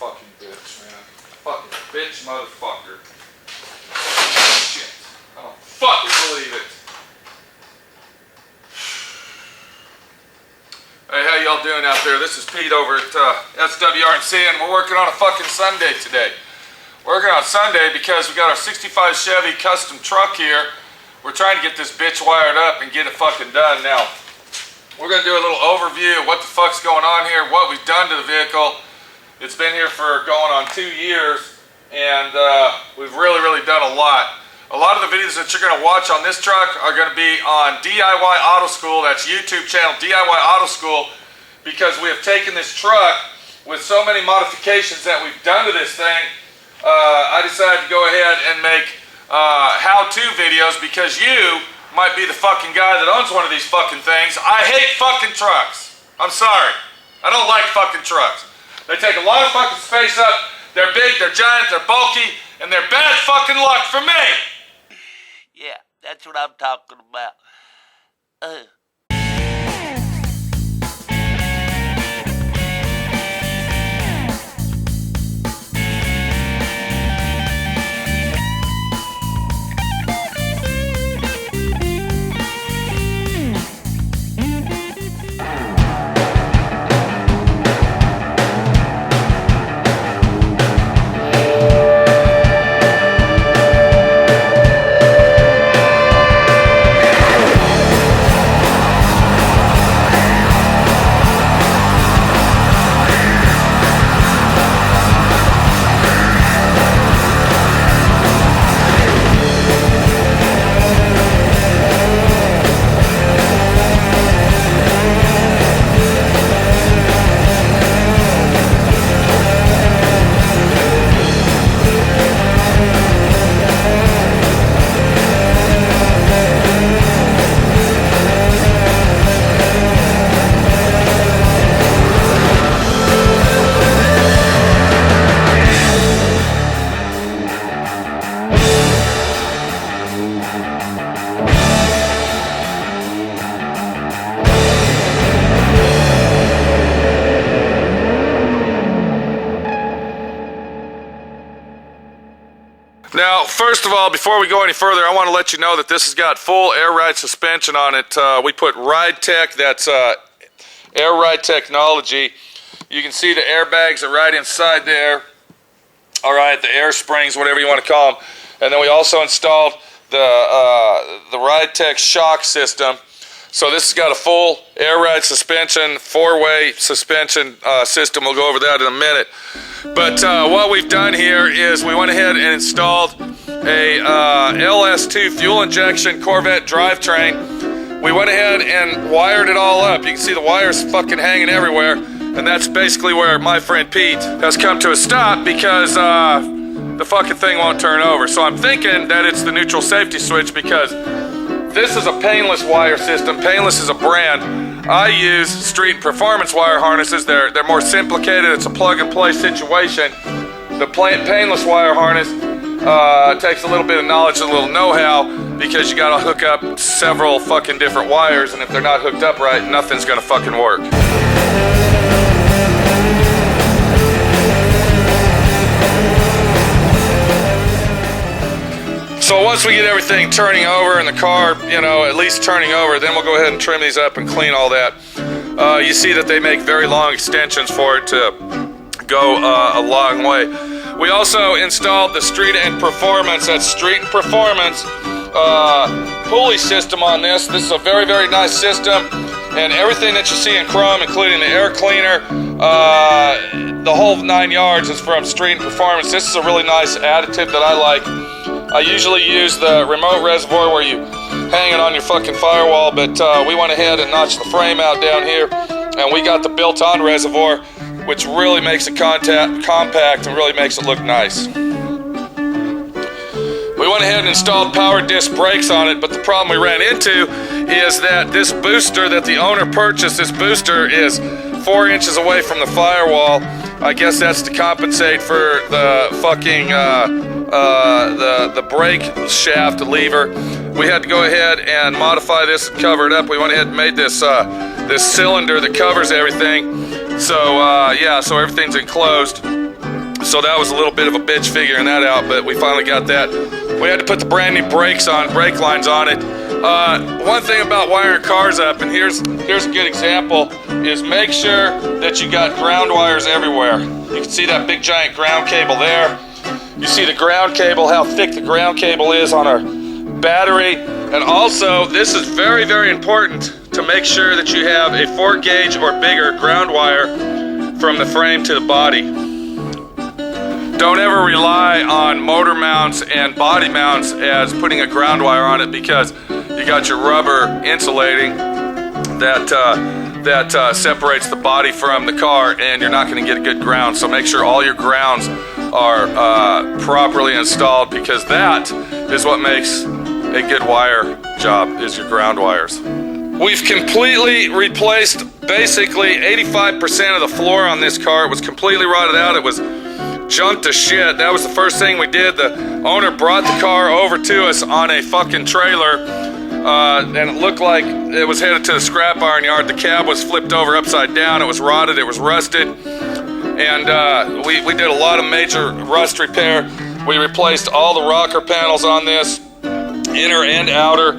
fucking bitch, man. Fucking bitch motherfucker. Shit. I don't fucking believe it. Hey, how y'all doing out there? This is Pete over at SWRC, and we're working on a fucking Sunday today. Working on Sunday because we got our 65 Chevy custom truck here. We're trying to get this bitch wired up and get it fucking done. Now, we're going to do a little overview of what the fuck's going on here, what we've done to the vehicle. It's been here for going on 2 years, and we've really done a lot. A lot of the videos that you're going to watch on this truck are going to be on DIY Auto School. That's YouTube channel DIY Auto School, because we have taken this truck with so many modifications that we've done to this thing. I decided to go ahead and make how-to videos, because you might be the fucking guy that owns one of these fucking things. I hate fucking trucks. I'm sorry. I don't like fucking trucks. They take a lot of fucking space up. They're big, they're giant, they're bulky, and they're bad fucking luck for me. Yeah, that's what I'm talking about. Now, first of all, before we go any further, I want to let you know that this has got full air ride suspension on it. We put Ride Tech, that's air ride technology. You can see the airbags are right inside there. All right, the air springs, whatever you want to call them. And then we also installed the Ride Tech shock system. So this has got a full air ride suspension, four-way suspension system. We'll go over that in a minute. But what we've done here is we went ahead and installed a LS2 fuel injection Corvette drivetrain. We went ahead and wired it all up. You can see the wires fucking hanging everywhere. And that's basically where my friend Pete has come to a stop, because the fucking thing won't turn over. So I'm thinking that it's the neutral safety switch, because this is a painless wire system. Painless is a brand. I use Street Performance wire harnesses. They're more simplicated. It's a plug-and-play situation. The painless wire harness takes a little bit of knowledge and a little know-how, because you gotta hook up several fucking different wires, and if they're not hooked up right, nothing's gonna fucking work. So once we get everything turning over in the car, you know, at least turning over, then we'll go ahead and trim these up and clean all that. You see that they make very long extensions for it to go a long way. We also installed the Street and Performance, that's Street and Performance pulley system on this. This is a very nice system, and everything that you see in chrome, including the air cleaner, the whole 9 yards, is from Street and Performance. This is a really nice additive that I like. I usually use the remote reservoir where you hang it on your fucking firewall, but we went ahead and notched the frame out down here, and we got the built-on reservoir, which really makes it compact and really makes it look nice. We went ahead and installed power disc brakes on it, but the problem we ran into is that this booster that the owner purchased, this booster is 4 inches away from the firewall. I guess that's to compensate for the fucking the brake shaft lever. We had to go ahead and modify this and cover it up. We went ahead and made this this cylinder that covers everything. So yeah, so everything's enclosed. So that was a little bit of a bitch figuring that out, but we finally got that. We had to put the brand new brakes on, brake lines on it. One thing about wiring cars up, and here's a good example, is make sure that you got ground wires everywhere. You can see that big giant ground cable there. You see the ground cable, how thick the ground cable is on our battery. And also, this is very, very important to make sure that you have a 4 gauge or bigger ground wire from the frame to the body. Don't ever rely on motor mounts and body mounts as putting a ground wire on it, because you got your rubber insulating that separates the body from the car, and you're not going to get a good ground. So make sure all your grounds are properly installed, because that is what makes a good wire job, is your ground wires. We've completely replaced basically 85% of the floor on this car. It was completely rotted out. It was junk to shit. That was the first thing we did. The owner brought the car over to us on a fucking trailer, and it looked like it was headed to the scrap iron yard. The cab was flipped over upside down. It was rotted. It was rusted. And we did a lot of major rust repair. We replaced all the rocker panels on this, inner and outer.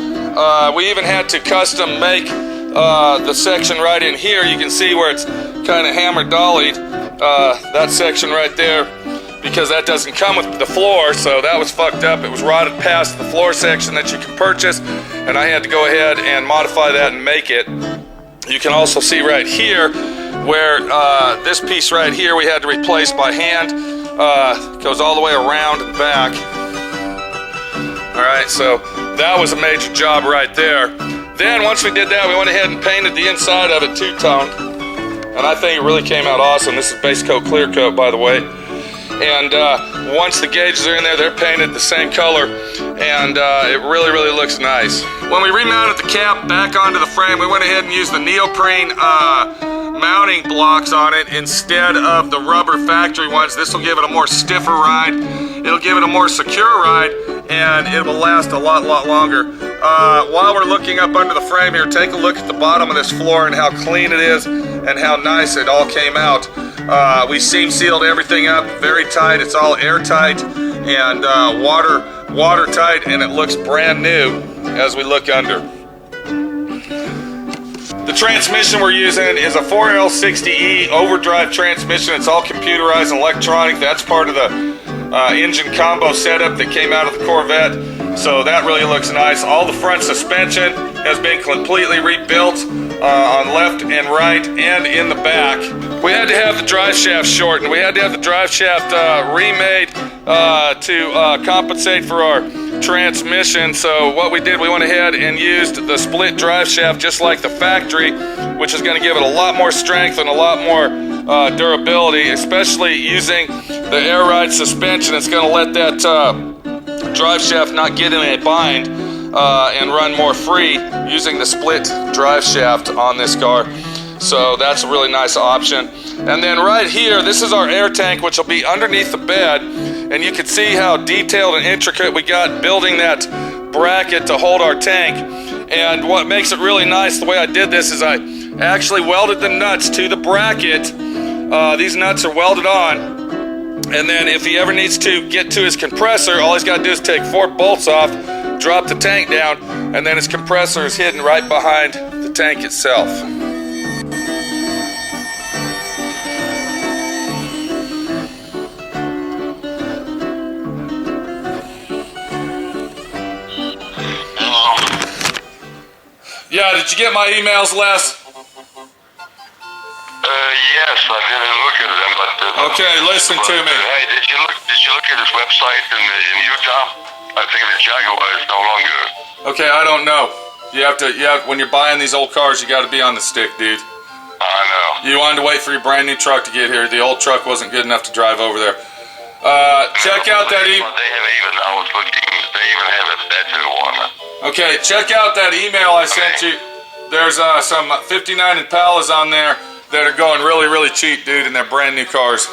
We even had to custom make the section right in here. You can see where it's kind of hammer dollied, that section right there, because that doesn't come with the floor, so that was fucked up. It was rotted past the floor section that you can purchase, and I had to go ahead and modify that and make it. You can also see right here where this piece right here we had to replace by hand. Goes all the way around and back. Alright, so that was a major job right there. Then once we did that, we went ahead and painted the inside of it two-tone, and I think it really came out awesome. This is base coat, clear coat, by the way. And once the gauges are in there, they're painted the same color, and it really, really looks nice. When we remounted the cap back onto the frame, we went ahead and used the neoprene mounting blocks on it instead of the rubber factory ones. This will give it a more stiffer ride. It'll give it a more secure ride, and it will last a lot longer. While we're looking up under the frame here, take a look at the bottom of this floor and how clean it is and how nice it all came out. We seam sealed everything up very tight. It's all airtight and watertight, and it looks brand new as we look under. The transmission we're using is a 4L60E overdrive transmission. It's all computerized and electronic. That's part of the engine combo setup that came out of the Corvette. So that really looks nice. All the front suspension has been completely rebuilt on left and right and in the back. We had to have the drive shaft shortened. We had to have the drive shaft remade to compensate for our transmission. So what we did, we went ahead and used the split drive shaft just like the factory, which is going to give it a lot more strength and a lot more durability, especially using the air ride suspension. It's going to let that drive shaft not get in a bind and run more free using the split drive shaft on this car. So that's a really nice option. And then right here, this is our air tank, which will be underneath the bed, and you can see how detailed and intricate we got building that bracket to hold our tank. And what makes it really nice, the way I did this, is I actually welded the nuts to the bracket. These nuts are welded on, and then if he ever needs to get to his compressor, all he's got to do is take 4 bolts off, drop the tank down, and then his compressor is hidden right behind the tank itself. Yeah, did you get my emails, Les? Yes, I didn't look at them, but... Okay, listen to me. Hey, did you look at his website in Utah? I think the Jaguar is no longer... Okay, I don't know. When you're buying these old cars, you gotta be on the stick, dude. I know. You wanted to wait for your brand new truck to get here. The old truck wasn't good enough to drive over there. Check out that email. I was looking, they even have a better one. Okay, check out that email I sent you. There's some 59 Impalas on there that are going really, really cheap, dude, and they're brand new cars.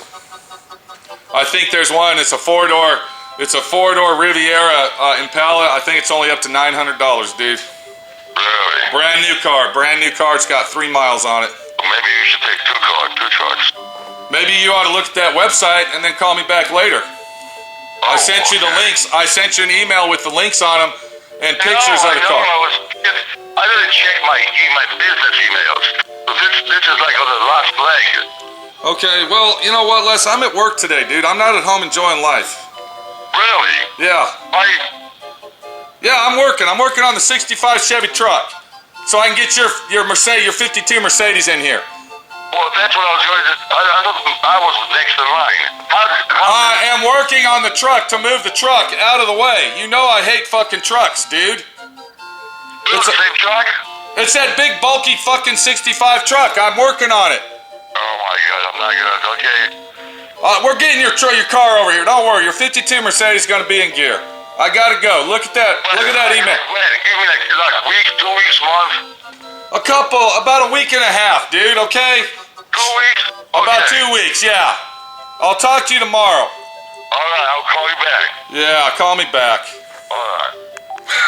I think there's one, it's a four-door Riviera Impala. I think it's only up to $900, dude. Really? Brand new car, it's got 3 miles on it. Well, maybe you should take two trucks. Maybe you ought to look at that website and then call me back later. I sent you the links. I sent you an email with the links on them and pictures of the car. I didn't check my business emails. This is like on the last leg. Okay, well, you know what, Les? I'm at work today, dude. I'm not at home enjoying life. Really? Yeah. Yeah, I'm working. I'm working on the 65 Chevy truck. So I can get your Mercedes, your 52 Mercedes in here. Well, that's what I was going to. I was next in line. I am working on the truck to move the truck out of the way. You know I hate fucking trucks, dude. It's the same truck? It's that big, bulky fucking 65 truck. I'm working on it. Oh my God, I'm not gonna. Okay. We're getting your car over here. Don't worry. Your 52 Mercedes is gonna be in gear. I gotta go. Look at that. Look at that email. Give me like a week, 2 weeks, month. About a week and a half, dude. Okay. 2 weeks? Okay. About 2 weeks, yeah. I'll talk to you tomorrow. Alright, I'll call you back. Yeah, call me back. Alright.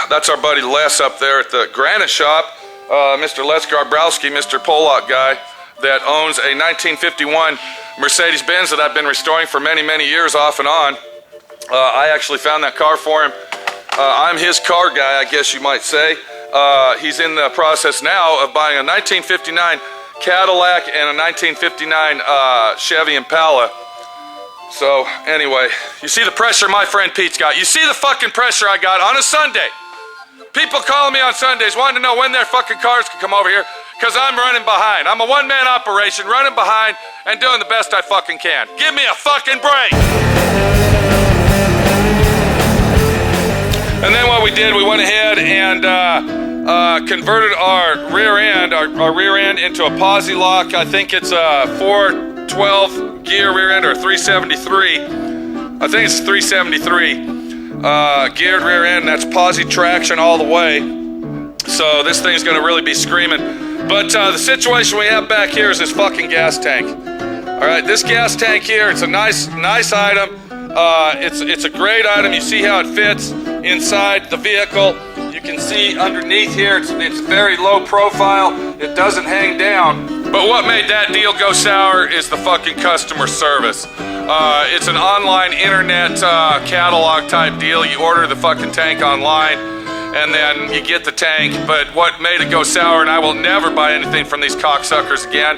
That's our buddy Les up there at the granite shop. Mr. Les Garbrowski, Mr. Pollock guy that owns a 1951 Mercedes-Benz that I've been restoring for many, many years off and on. I actually found that car for him. I'm his car guy, I guess you might say. He's in the process now of buying a 1959 Cadillac and a 1959 Chevy Impala. So, anyway, you see the pressure my friend Pete's got. You see the fucking pressure I got on a Sunday. People calling me on Sundays wanting to know when their fucking cars can come over here because I'm running behind. I'm a one-man operation running behind and doing the best I fucking can. Give me a fucking break. And then what we did, we went ahead and converted our rear end, our rear end into a posi lock. I think it's a 412 gear rear end or 373. I think it's 373 geared rear end. That's posi traction all the way. So this thing's gonna really be screaming. But the situation we have back here is this fucking gas tank. All right, this gas tank here, it's a nice item. It's a great item. You see how it fits inside the vehicle. You can see underneath here, it's very low profile. It doesn't hang down. But what made that deal go sour is the fucking customer service. It's an online internet catalog type deal. You order the fucking tank online and then you get the tank. But what made it go sour, and I will never buy anything from these cocksuckers again,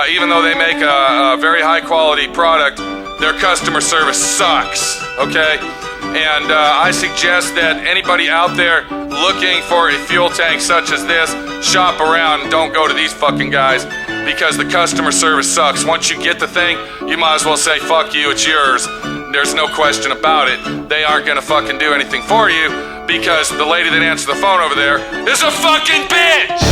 even though they make a very high quality product, their customer service sucks, okay? And I suggest that anybody out there looking for a fuel tank such as this, shop around and don't go to these fucking guys because the customer service sucks. Once you get the thing, you might as well say, fuck you, it's yours. There's no question about it. They aren't gonna fucking do anything for you because the lady that answered the phone over there is a fucking bitch!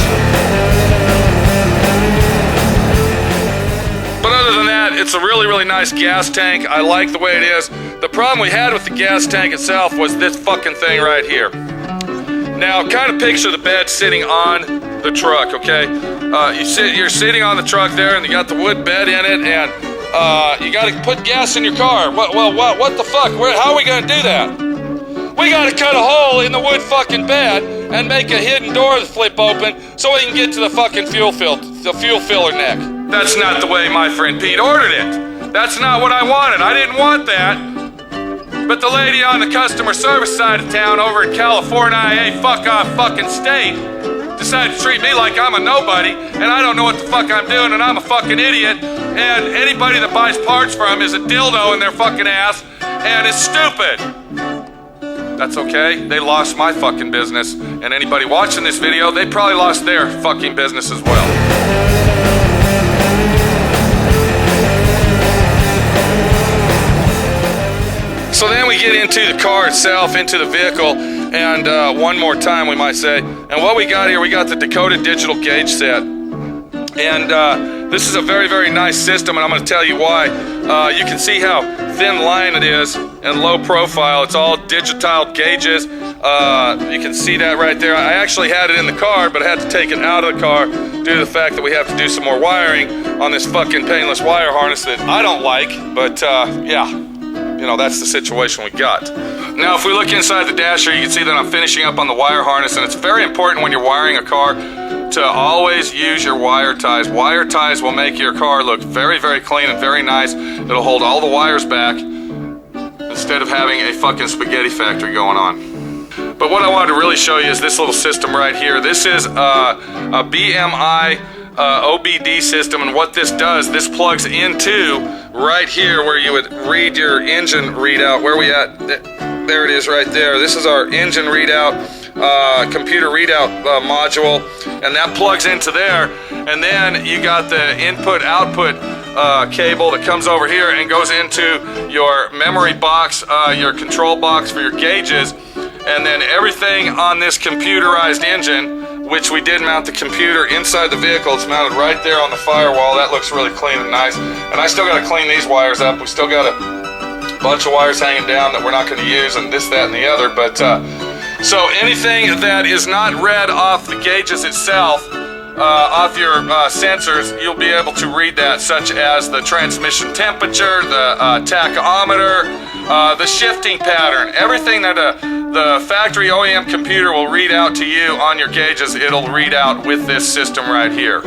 But other than that, it's a really, really nice gas tank. I like the way it is. The problem we had with the gas tank itself was this fucking thing right here. Now, kind of picture the bed sitting on the truck, okay? You're sitting on the truck there, and you got the wood bed in it, and you got to put gas in your car. What the fuck? How are we gonna do that? We got to cut a hole in the wood fucking bed and make a hidden door flip open so we can get to the fucking fuel filler neck. That's not the way my friend Pete ordered it. That's not what I wanted. I didn't want that. But the lady on the customer service side of town over in California, fuck off fucking state, decided to treat me like I'm a nobody and I don't know what the fuck I'm doing and I'm a fucking idiot and anybody that buys parts from is a dildo in their fucking ass and is stupid. That's okay. They lost my fucking business, and anybody watching this video, they probably lost their fucking business as well. So then we get into the car itself, into the vehicle, and one more time we might say, and what we got here, we got the Dakota digital gauge set. And this is a very, very nice system, and I'm going to tell you why. You can see how thin line it is and low profile. It's all digital gauges. You can see that right there. I actually had it in the car, but I had to take it out of the car due to the fact that we have to do some more wiring on this fucking painless wire harness that I don't like, but yeah, you know, that's the situation we got. Now, if we look inside the dasher, you can see that I'm finishing up on the wire harness, and it's very important when you're wiring a car to always use your wire ties. Wire ties will make your car look very, very clean and very nice. It'll hold all the wires back instead of having a fucking spaghetti factory going on. But what I wanted to really show you is this little system right here. This is a BMI OBD system, and what this does, this plugs into right here where you would read your engine readout. Where we at? There it is right there. This is our engine readout, computer readout module, and that plugs into there. And then you got the input-output cable that comes over here and goes into your memory box, your control box for your gauges. And then everything on this computerized engine, which we did mount the computer inside the vehicle, it's mounted right there on the firewall. That looks really clean and nice. And I still got to clean these wires up. We still got a bunch of wires hanging down that we're not going to use, and this, that, and the other. But so anything that is not read off the gauges itself, off your sensors, you'll be able to read that, such as the transmission temperature, the tachometer, the shifting pattern, everything that the factory OEM computer will read out to you on your gauges, it'll read out with this system right here.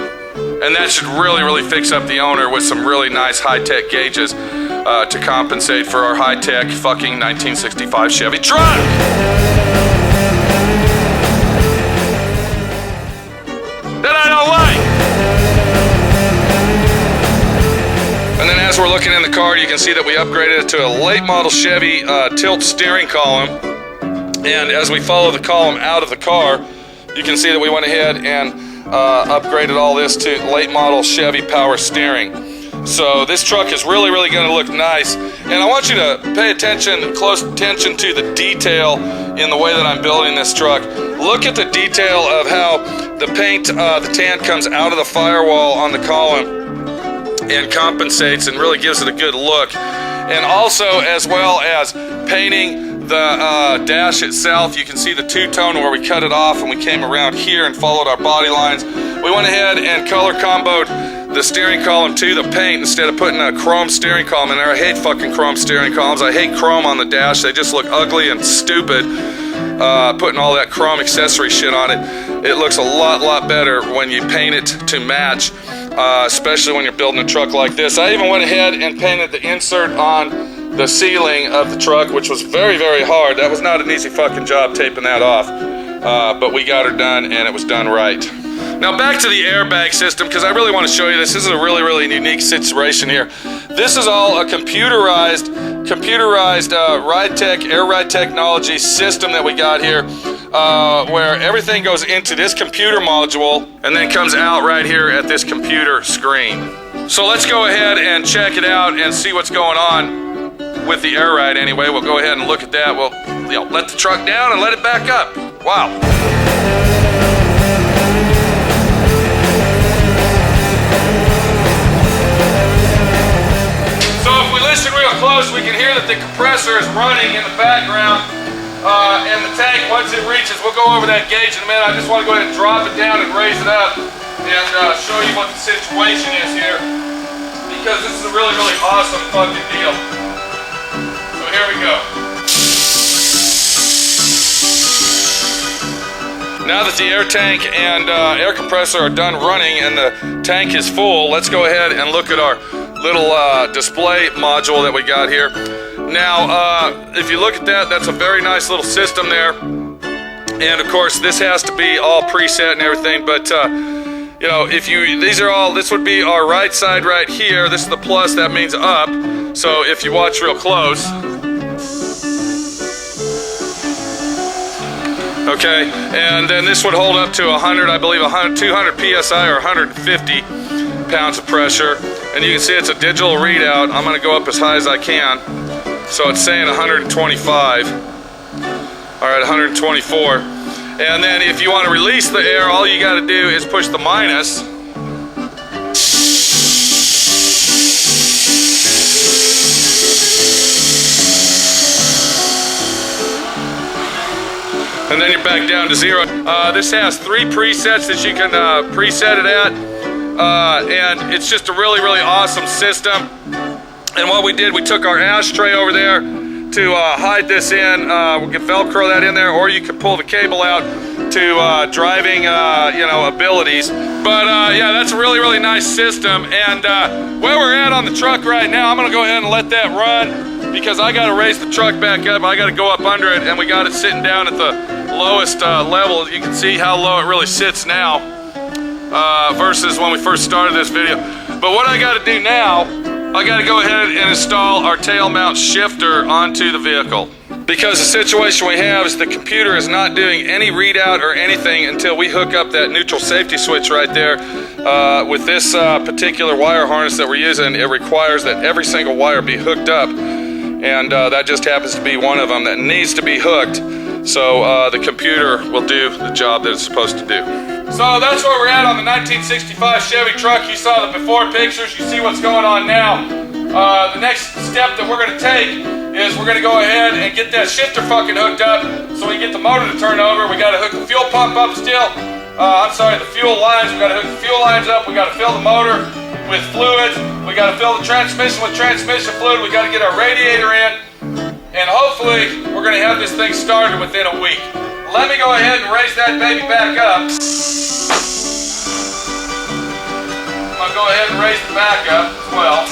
And that should really, really fix up the owner with some really nice high-tech gauges to compensate for our high-tech fucking 1965 Chevy truck. That I don't like. And then as we're looking in the car, you can see that we upgraded it to a late model Chevy tilt steering column. And as we follow the column out of the car, you can see that we went ahead and upgraded all this to late model Chevy power steering. So this truck is really, really going to look nice. And I want you to pay attention, close attention to the detail in the way that I'm building this truck. Look at the detail of how the paint, the tan comes out of the firewall on the column and compensates and really gives it a good look. And also, as well as painting the dash itself, you can see the two-tone where we cut it off and we came around here and followed our body lines. We went ahead and color comboed the steering column to the paint instead of putting a chrome steering column in there. I hate fucking chrome steering columns. I hate chrome on the dash. They just look ugly and stupid. Putting all that chrome accessory shit on it, it looks a lot better when you paint it to match, especially when you're building a truck like this. I even went ahead and painted the insert on the ceiling of the truck, which was very, very hard. That was not an easy fucking job taping that off, but we got her done and it was done right. Now back to the airbag system, because I really want to show you this. This is a really, really unique situation here. This is all a computerized ride tech, air ride technology system that we got here, where everything goes into this computer module and then comes out right here at this computer screen. So let's go ahead and check it out and see what's going on with the air ride anyway. We'll go ahead and look at that. We'll let the truck down and let it back up. Wow. So if we listen real close, we can hear that the compressor is running in the background, and the tank, once it reaches, we'll go over that gauge in a minute. I just want to go ahead and drop it down and raise it up and show you what the situation is here, because this is a really, really awesome fucking deal. So here we go. Now that the air tank and air compressor are done running and the tank is full, let's go ahead and look at our little display module that we got here. Now, if you look at that, that's a very nice little system there. And of course, this has to be all preset and everything, but you know, this would be our right side right here. This is the plus, that means up. So if you watch real close, okay, and then this would hold up to 100, I believe 200 PSI or 150 pounds of pressure. And you can see it's a digital readout. I'm gonna go up as high as I can. So it's saying 125. All right, 124. And then if you want to release the air, all you got to do is push the minus. And then you're back down to zero. This has 3 presets that you can preset it at. And it's just a really, really awesome system. And what we did, we took our ashtray over there, to hide this in. We can Velcro that in there, or you can pull the cable out to driving, you know, abilities. But yeah, that's a really nice system. And where we're at on the truck right now, I'm gonna go ahead and let that run because I gotta raise the truck back up. I gotta go up under it, and we got it sitting down at the lowest level. You can see how low it really sits now versus when we first started this video. But what I gotta do now, I gotta go ahead and install our tail mount shifter onto the vehicle. Because the situation we have is the computer is not doing any readout or anything until we hook up that neutral safety switch right there. With this particular wire harness that we're using, it requires that every single wire be hooked up. And that just happens to be one of them that needs to be hooked. So the computer will do the job that it's supposed to do. So that's where we're at on the 1965 Chevy truck. You saw the before pictures, you see what's going on now. The next step that we're gonna take is we're gonna go ahead and get that shifter fucking hooked up so we can get the motor to turn over. We gotta hook the fuel pump up still. I'm sorry, the fuel lines. We gotta hook the fuel lines up. We gotta fill the motor with fluids. We gotta fill the transmission with transmission fluid. We gotta get our radiator in. And hopefully, we're gonna have this thing started within a week. Let me go ahead and raise that baby back up. I'm gonna go ahead and raise the back up as well.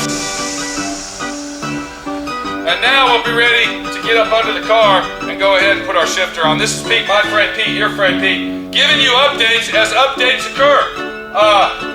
And now we'll be ready to get up under the car and go ahead and put our shifter on. This is Pete, my friend Pete, your friend Pete, giving you updates as updates occur.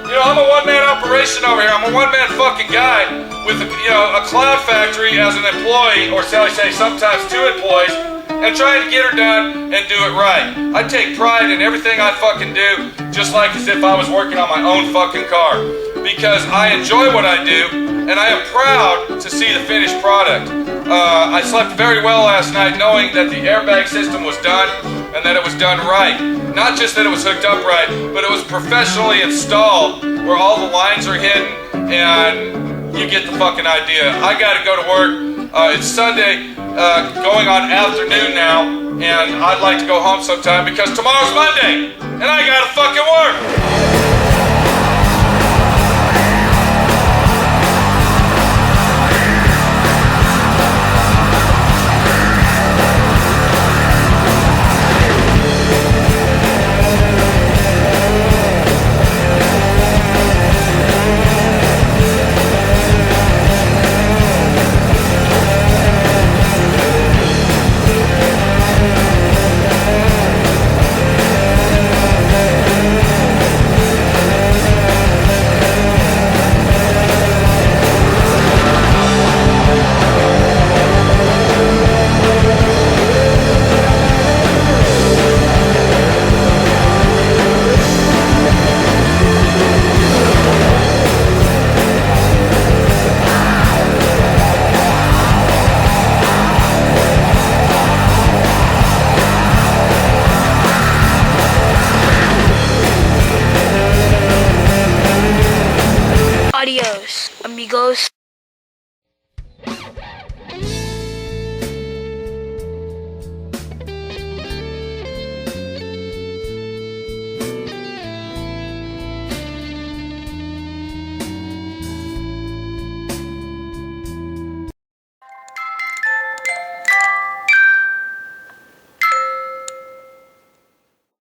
You know, I'm a one-man operation over here. I'm a one-man fucking guy with, a cloud factory as an employee, or shall I say sometimes two employees, and trying to get her done and do it right. I take pride in everything I fucking do, just like as if I was working on my own fucking car. Because I enjoy what I do, and I am proud to see the finished product. I slept very well last night knowing that the airbag system was done and that it was done right. Not just that it was hooked up right, but it was professionally installed where all the lines are hidden, and you get the fucking idea. I gotta go to work. It's Sunday, going on afternoon now, and I'd like to go home sometime because tomorrow's Monday, and I gotta fucking work.